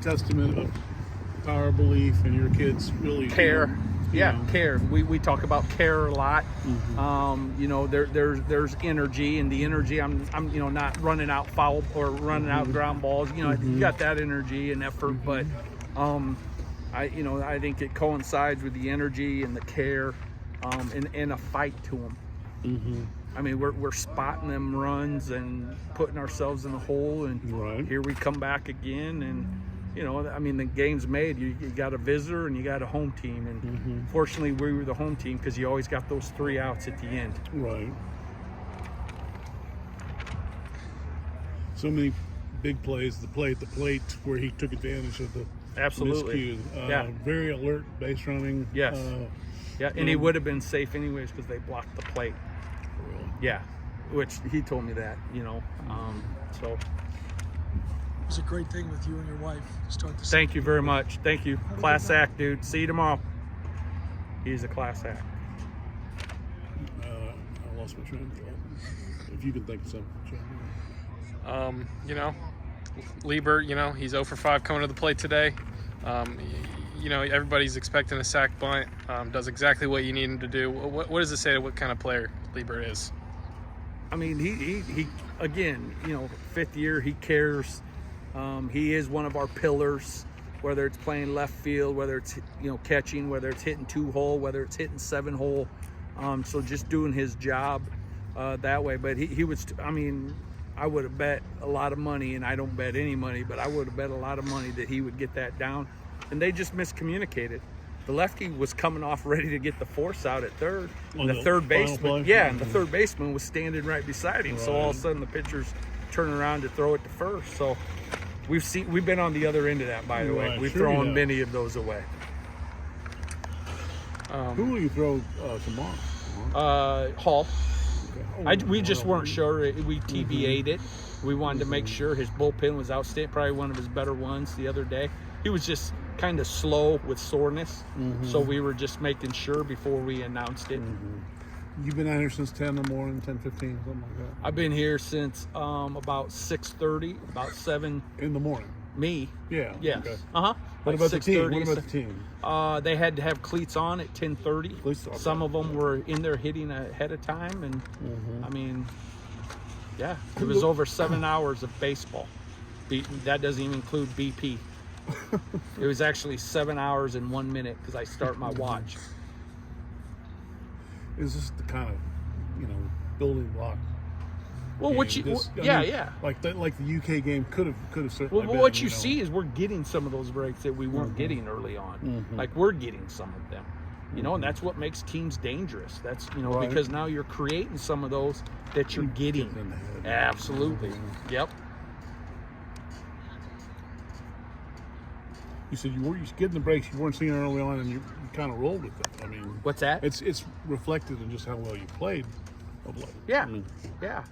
testament of power belief and your kids really Care. Yeah, know. care. We talk about care a lot. You know, there's energy, and the energy. I'm not running out foul or running out ground balls. You know, you got that energy and effort, but I think it coincides with the energy and the care, and a fight to them. I mean, we're spotting them runs and putting ourselves in the hole, and here we come back again. And I mean, the game's made. You got a visitor and you got a home team, and fortunately, we were the home team because you always got those 3 outs at the end. Right. So many big plays. The play at the plate where he took advantage of the Absolutely. miscue. Very alert base running. Yes. And he would have been safe anyways because they blocked the plate. Really? Yeah, which he told me that. So. It was a great thing with you and your wife to start the season. Thank you very much. Thank you. Class act, dude. See you tomorrow. He's a class act. I lost my train of thought. If you can think of something, John. Lieber, he's 0 for 5 coming to the plate today. Everybody's expecting a sack bunt. Does exactly what you need him to do. What does it say to what kind of player Lieber is? I mean, he again, 5th year, he cares. He is one of our pillars, whether it's playing left field, whether it's catching, whether it's hitting 2-hole, whether it's hitting 7-hole. So just doing his job that way. But he was, I would have bet a lot of money, and I don't bet any money, but I would have bet a lot of money that he would get that down. And they just miscommunicated. The lefty was coming off ready to get the force out at third. And the third baseman, and the third baseman was standing right beside him. So all of a sudden the pitcher's turning around to throw it to first. So we've been on the other end of that, by the way. We've thrown many of those away. Who will you throw tomorrow? Hall. We just weren't sure. We TBA'd it. We wanted to make sure his bullpen was outstanding. Probably one of his better ones the other day. He was just kind of slow with soreness, so we were just making sure before we announced it. You've been out here since 10 in the morning, 10:15, something like that. I've been here since about 6:30, about 7 in the morning. Me? Yeah. Yes. Okay. What about the team? What about the team? They had to have cleats on at 10:30. Some of them were in there hitting ahead of time, and it was over 7 hours of baseball. That doesn't even include BP. It was actually 7 hours and 1 minute because I start my watch. Is this the kind of building block? Well, game? Like the UK game could have certainly. Well, what you see is we're getting some of those breaks that we weren't getting early on. Like we're getting some of them, and that's what makes teams dangerous. That's because now you're creating some of those that you're getting. Absolutely. Yep. You said you were getting the breaks you weren't seeing early on, and you kind of rolled with it. I mean, what's that? It's reflected in just how well you played of late. Yeah, yeah.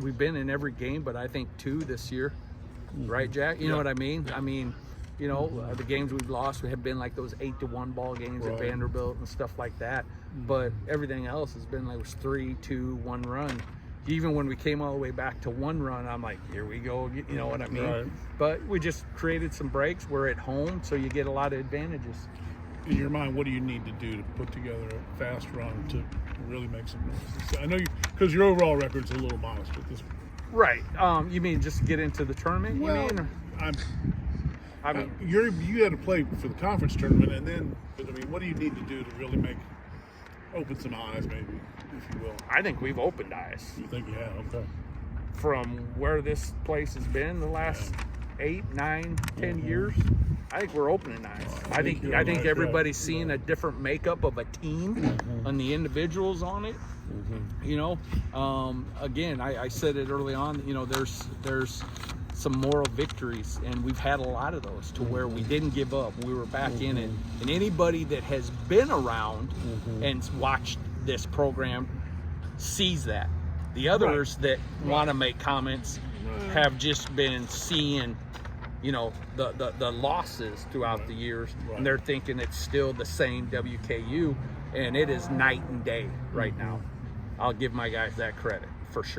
We've been in every game, but I think 2 this year, right, Jack? You know what I mean? I mean, the games we've lost have been like those 8-1 ball games at Vanderbilt and stuff like that. But everything else has been like 3-2-1 run. Even when we came all the way back to 1 run, I'm like, here we go. You know what I mean? Right. But we just created some breaks. We're at home, so you get a lot of advantages. In your mind, what do you need to do to put together a fast run to really make some noise? I know because your overall record's a little modest at this point. Right. You mean just get into the tournament? Well, you had to play for the conference tournament, and then, what do you need to do to really open some eyes, maybe, if you will? I think we've opened eyes. You think you have? Okay. From where this place has been the last 8, 9, 10 years, I think we're opening eyes. I think everybody's seeing a different makeup of a team and the individuals on it. Again, I said it early on. There's some moral victories, and we've had a lot of those to where we didn't give up. We were back in it. And anybody that has been around and watched this program sees that. The others that want to make comments have just been seeing, the losses throughout the years, and they're thinking it's still the same WKU, and it is night and day right now. I'll give my guys that credit for sure.